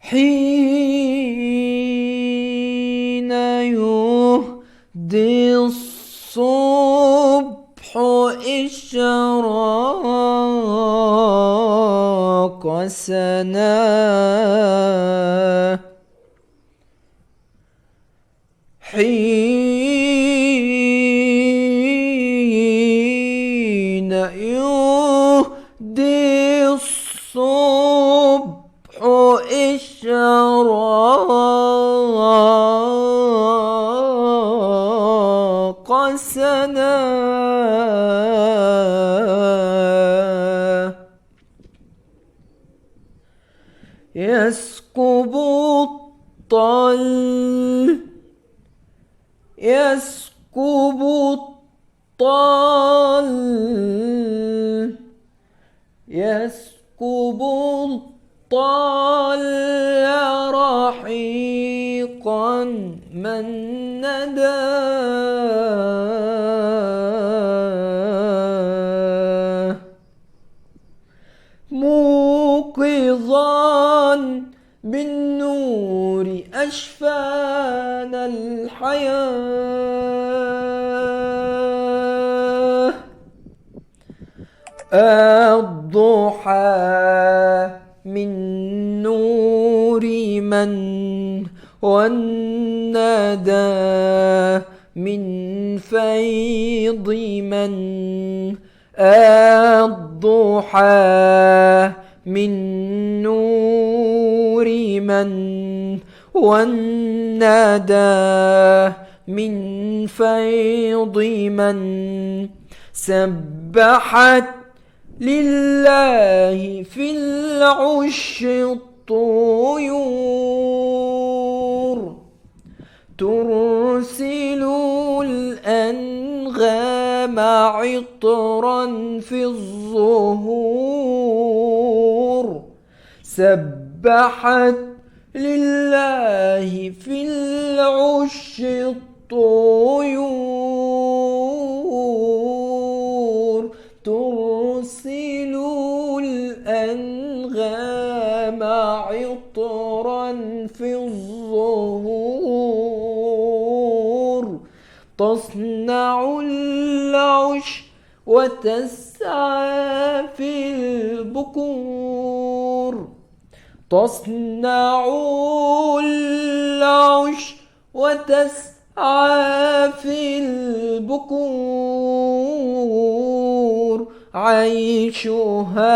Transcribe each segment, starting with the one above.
حين يهدي الصبح إشراق سناه حين يهدي الصبح إشراق سناه يسكب الطل يسكب الطل يسكب الطل رحيقا من نداه موقظا بالنور أشفانا الحياة الضحى من نور من والندى من فيض من الضحى من نور من والندى من فيض من سبحت لله في العش الطيور ترسل الأنغام عطرا في الزهور سبحت لله في العش الطيور ترسل الأنغام عطرا في الزهور تصنع العش وتسعى في البكور تصنع العش وتسعى في البكور عيشها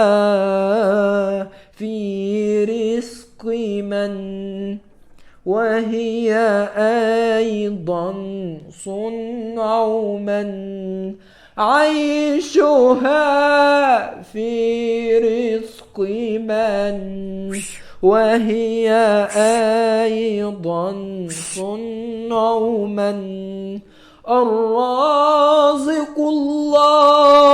في رزق من وهي أيضا صنع من عيشها في رزق من وهي أيضا صنع من الرازق الله